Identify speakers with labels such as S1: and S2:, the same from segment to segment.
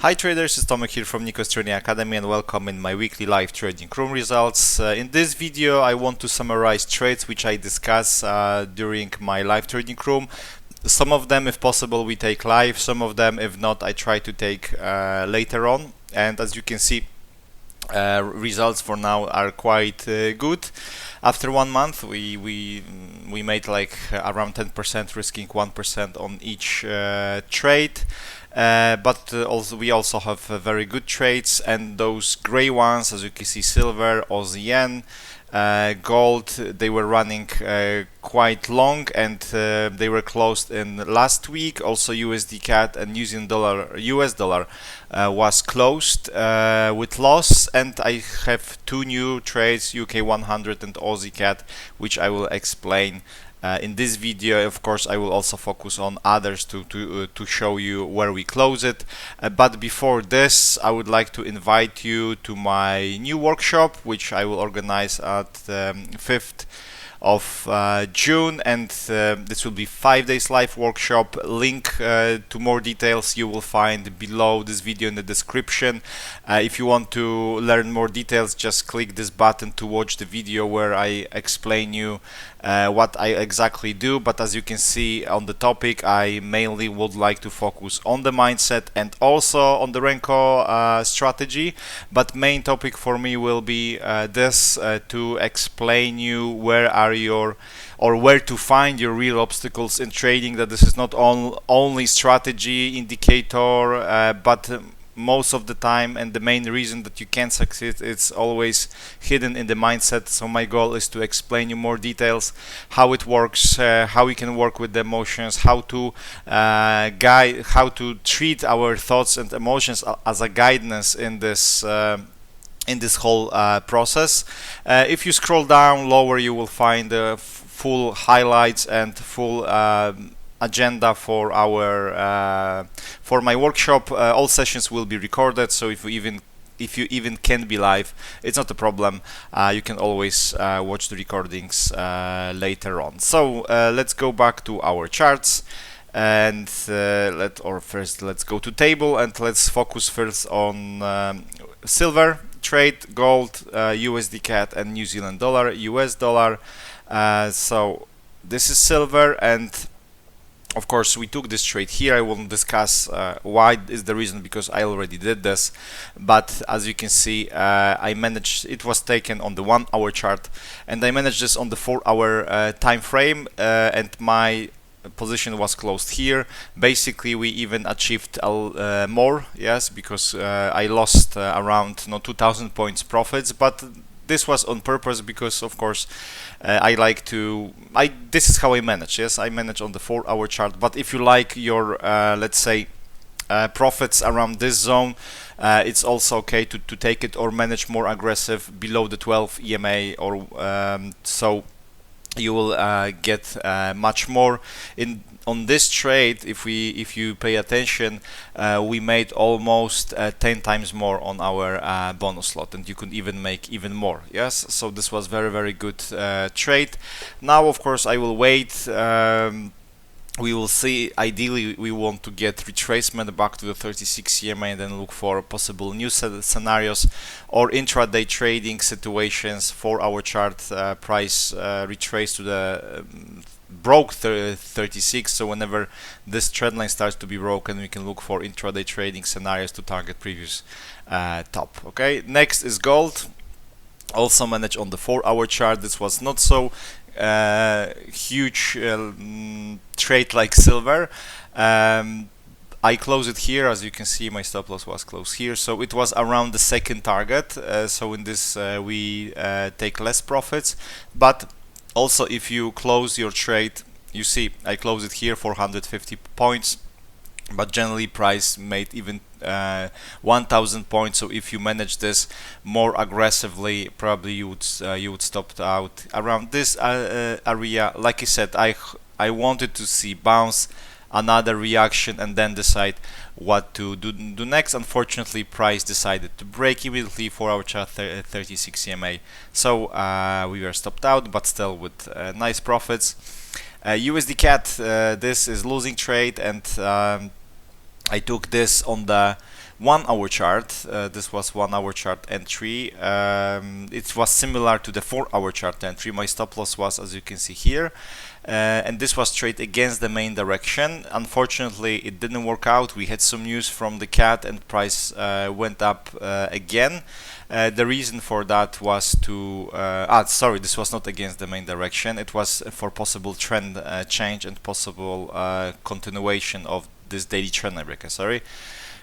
S1: Hi traders, it's Tomek here from Renko's Trading Academy and welcome in my weekly live trading room results. In this video I want to summarize trades which I discuss during my live trading room. Some of them, if possible, we take live, some of them, if not, I try to take later on. And as you can see, results for now are quite good. After 1 month we made like around 10%, risking 1% on each trade. But we also have very good trades, and those gray ones, as you can see, silver, Aussie yen, gold, they were running quite long, and they were closed in last week. Also USDCAD and New Zealand dollar, US dollar was closed with loss, and I have two new trades, UK 100 and Aussie CAD, which I will explain in this video. Of course, I will also focus on others to show you where we close it. But before this, I would like to invite you to my new workshop, which I will organize at 5th of June, and this will be 5 days live workshop. Link to more details you will find below this video in the description. If you want to learn more details, just click this button to watch the video where I explain you what I exactly do. But as you can see on the topic, I mainly would like to focus on the mindset and also on the Renko strategy. But main topic for me will be this, to explain you where to find your real obstacles in trading, that this is not only strategy indicator, but most of the time, and the main reason that you can succeed, it's always hidden in the mindset. So my goal is to explain you more details, how it works, how we can work with the emotions, how to treat our thoughts and emotions as a guidance in this whole process. If you scroll down lower, you will find the full highlights and full agenda for my workshop. All sessions will be recorded, so if you even can't be live, it's not a problem. You can always watch the recordings later on. So let's go back to our charts, and let's go to table, and let's focus first on silver trade, gold, USDCAD, and New Zealand dollar, US dollar. So this is silver, and of course we took this trade here. I won't discuss why is the reason, because I already did this. But as you can see, I managed, it was taken on the 1 hour chart, and I managed this on the 4 hour time frame, and my position was closed here. Basically we even achieved more, yes, because I lost around 2000 points profits, but this was on purpose, because of course this is how I manage. Yes, I manage on the 4 hour chart. But if you like your let's say profits around this zone, it's also okay to take it or manage more aggressive below the 12 EMA, or so you will get much more. On this trade, if you pay attention, we made almost 10 times more on our bonus lot, and you could even make even more. Yes, so this was very good trade. Now of course I will wait. We will see. Ideally we want to get retracement back to the 36 EMA and then look for possible new scenarios or intraday trading situations for our chart. Price retrace to the broke 36, so whenever this trend line starts to be broken, we can look for intraday trading scenarios to target previous top. Okay, next is gold. Also managed on the 4 hour chart. This was not so huge trade like silver. I closed it here. As you can see, my stop loss was closed here, so it was around the second target. So in this we take less profits. But also if you close your trade, you see I closed it here 450 points, but generally price made even 1000 points. So if you manage this more aggressively, probably you would stop out around this area. Like I said, I wanted to see bounce, another reaction, and then decide what to do next. Unfortunately, price decided to break immediately for our chart 36 EMA, so we were stopped out, but still with nice profits. USDCAD, this is losing trade, and I took this on the 1 hour chart. This was 1 hour chart entry. It was similar to the 4 hour chart entry. My stop loss was, as you can see here, and this was trade against the main direction. Unfortunately, it didn't work out. We had some news from the CAD and price went up again. The reason for that was to sorry, this was not against the main direction. It was for possible trend change and possible continuation of this daily trend line breaker. Sorry,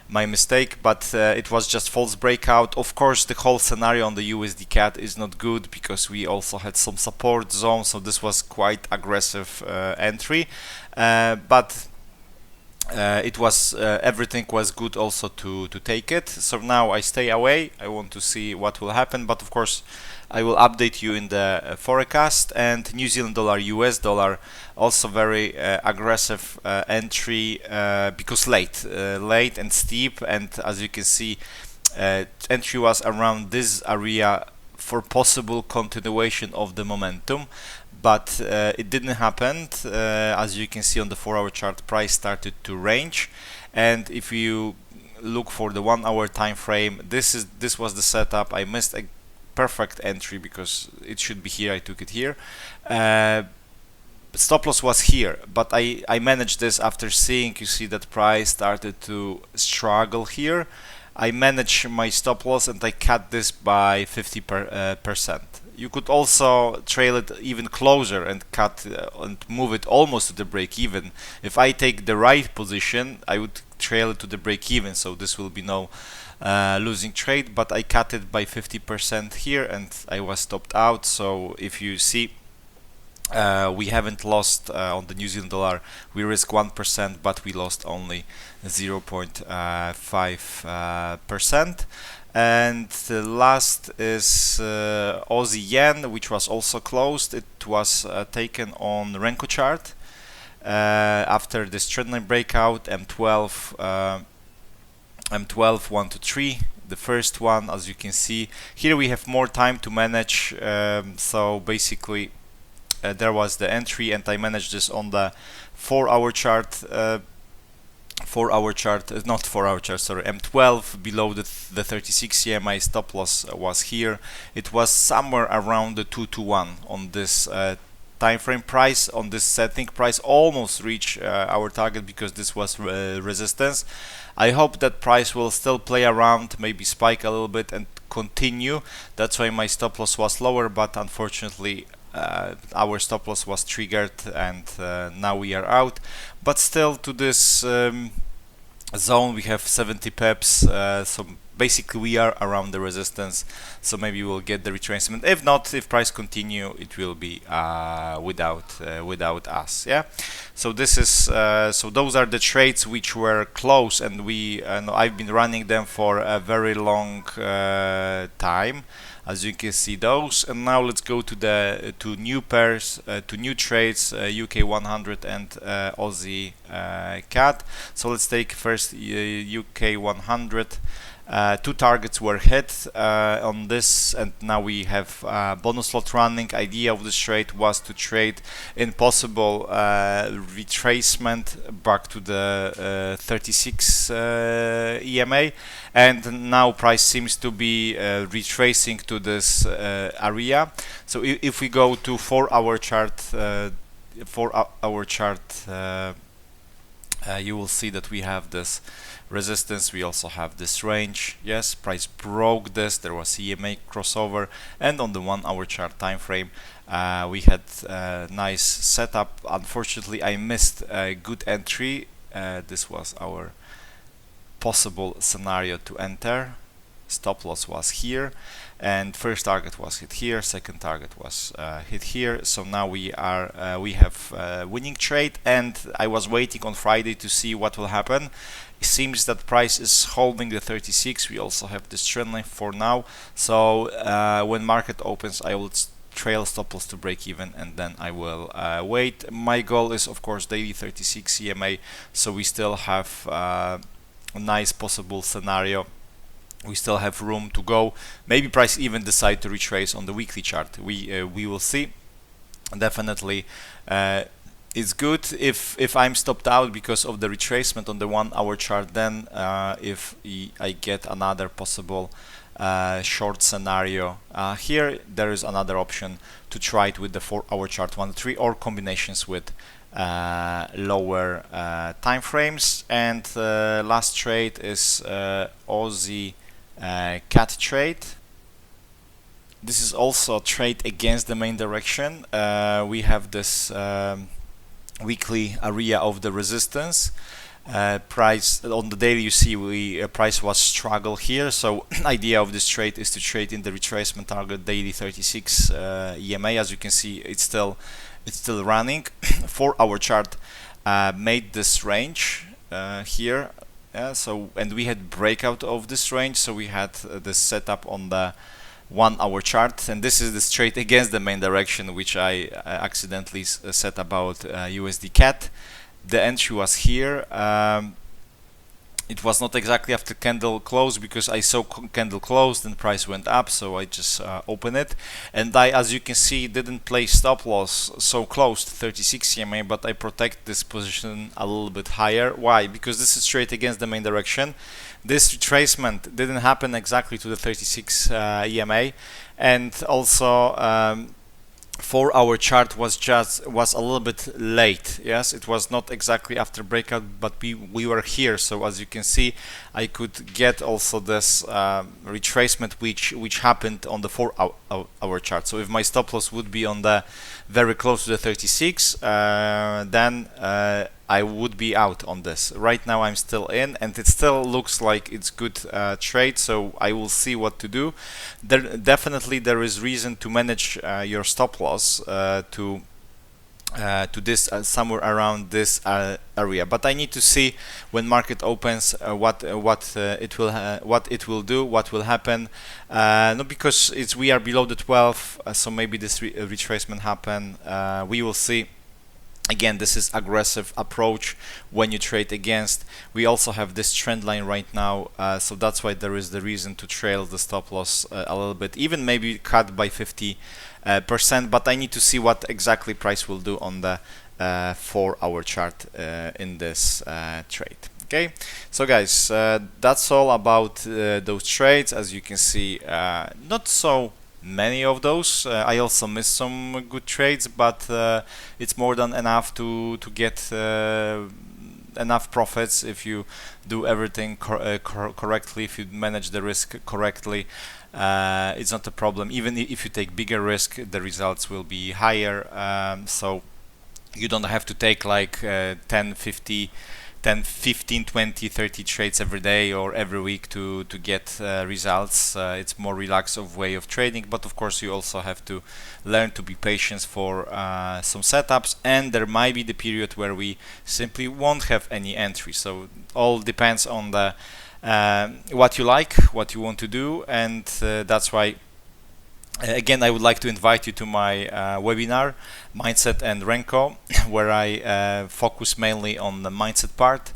S1: my mistake, but it was just false breakout. Of course, the whole scenario on the USDCAD is not good because we also had some support zone, so this was quite aggressive entry, but it was everything was good also to take it. So now I stay away. I want to see what will happen, but of course I will update you in the forecast. And New Zealand dollar, US dollar, also very aggressive entry because late and steep, and as you can see, entry was around this area for possible continuation of the momentum, but it didn't happen. As you can see on the 4 hour chart, price started to range, and if you look for the 1 hour time frame, this was the setup. I missed a perfect entry because it should be here. I took it here. Stop loss was here, but I managed this after seeing, you see that price started to struggle here. I managed my stop loss and I cut this by 50%. You could also trail it even closer and cut and move it almost to the break even. If I take the right position, I would trail it to the break even, so this will be no losing trade, but I cut it by 50% here and I was stopped out. So if you see, we haven't lost on the New Zealand dollar. We risk 1%, but we lost only 0.5%. And the last is Aussie yen, which was also closed. It was taken on Renko chart after this trendline breakout. M12 1 to 3. The first one, as you can see here, we have more time to manage. So basically, there was the entry, and I managed this on the 4 hour chart. 4 hour chart, not 4 hour chart, sorry, M12 below the 36 EMA. Stop loss was here. It was somewhere around the 2 to 1 on this time frame. Price on this setting, price almost reached our target because this was resistance. I hope that price will still play around, maybe spike a little bit and continue. That's why my stop loss was lower, but unfortunately our stop loss was triggered, and now we are out. But still, to this zone we have 70 pips, so basically we are around the resistance, so maybe we'll get the retracement. If not, if price continue, it will be without us. Yeah, so this is so those are the trades which were close, and I've been running them for a very long time, as you can see those. And now let's go to the new pairs, to new trades, UK 100 and Aussie CAD. So let's take first UK 100. Two targets were hit on this, and now we have bonus lot running. Idea of this trade was to trade in possible retracement back to the 36 EMA, and now price seems to be retracing to this area. So if we go to 4 hour chart, you will see that we have this resistance. We also have this range. Yes, price broke this. There was EMA crossover, and on the 1 hour chart time frame, we had a nice setup. Unfortunately, I missed a good entry. This was our possible scenario to enter. Stop loss was here, and first target was hit here, second target was hit here. So now we have winning trade, and I was waiting on Friday to see what will happen. It seems that price is holding the 36. We also have this trend line for now, so when market opens, I will trail stop loss to break even, and then I will wait. My goal is, of course, daily 36 EMA, so we still have a nice possible scenario. We still have room to go. Maybe price even decide to retrace on the weekly chart. We will see. Definitely it's good if I'm stopped out because of the retracement on the 1 hour chart. Then if I get another possible short scenario, here there is another option to try it with the 4 hour chart 1 to 3 or combinations with lower time frames. And last trade is Aussie CAD trade. This is also a trade against the main direction. We have this weekly area of the resistance. Price on the daily, you see price was struggle here. So idea of this trade is to trade in the retracement target daily 36 EMA. As you can see, it's still running. 4 hour chart made this range here. So, and we had breakout of this range, so we had this setup on the 1 hour chart, and this is the trade against the main direction, which I accidentally said about USDCAD. The entry was here. It was not exactly after candle close, because I saw candle closed and price went up, so I just opened it. And I, as you can see, didn't place stop loss so close to 36 EMA, but I protect this position a little bit higher. Why? Because this is straight against the main direction. This retracement didn't happen exactly to the 36 EMA, and also 4 hour chart was a little bit late. Yes, it was not exactly after breakout, but we were here. So as you can see, I could get also this retracement which happened on the 4 hour chart. So if my stop loss would be on the very close to the 36, then I would be out on this. Right now I'm still in, and it still looks like it's good trade, so I will see what to do. Definitely there is reason to manage your stop loss to this somewhere around this area, but I need to see when market opens what it will do, what will happen. Not because we are below the 12, so maybe this retracement happen. We will see. Again, this is aggressive approach when you trade against. We also have this trend line right now, so that's why there is the reason to trail the stop loss a little bit, even maybe cut by 50%, but I need to see what exactly price will do on the 4 hour chart in this trade. Okay, so guys, that's all about those trades. As you can see, not so many of those. I also missed some good trades, but it's more than enough to get enough profits if you do everything correctly, if you manage the risk correctly. It's not a problem. Even if you take bigger risk, the results will be higher. So you don't have to take like 10, 15, 20, 30 trades every day or every week to get results. It's more relaxed way of trading, but of course you also have to learn to be patient for some setups, and there might be the period where we simply won't have any entry. So all depends on the what you like, what you want to do, and that's why again I would like to invite you to my webinar, Mindset and Renko, where I focus mainly on the mindset part.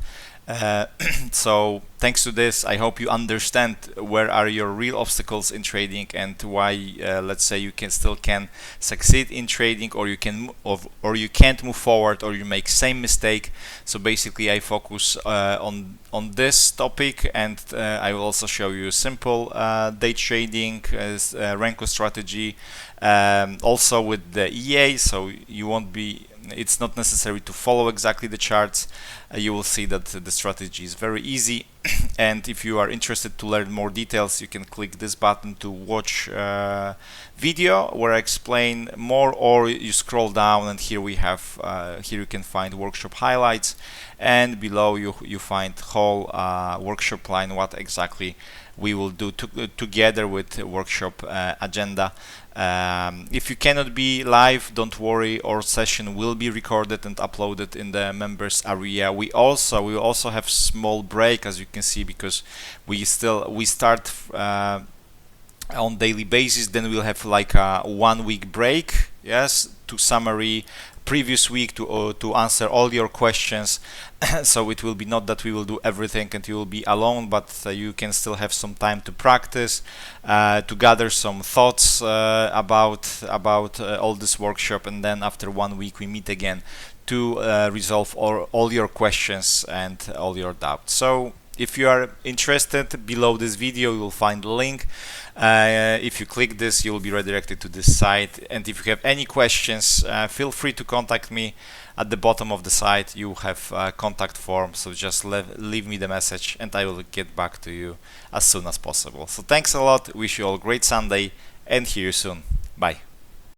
S1: So thanks to this, I hope you understand where are your real obstacles in trading, and why let's say you still can succeed in trading, or you can't move forward, or you make same mistake. So basically I focus on this topic, and I will also show you simple day trading Renko strategy, also with the EA, so you won't be, it's not necessary to follow exactly the charts. You will see that the strategy is very easy. And if you are interested to learn more details, you can click this button to watch video where I explain more, or you scroll down and here we have here you can find workshop highlights, and below you find whole workshop plan, what exactly we will do together with workshop agenda. If you cannot be live, don't worry, our session will be recorded and uploaded in the members area. We also have small break, as you can see, because we start on daily basis, then we'll have like a 1 week break, yes, to summary previous week, to answer all your questions. So it will be not that we will do everything and you will be alone, but you can still have some time to practice, to gather some thoughts about all this workshop, and then after 1 week we meet again to resolve all your questions and all your doubts. So if you are interested, below this video you will find a link. If you click this, you will be redirected to this site, and if you have any questions, feel free to contact me. At the bottom of the site you have a contact form, so just leave me the message and I will get back to you as soon as possible. So thanks a lot, wish you all a great Sunday, and see you soon. Bye.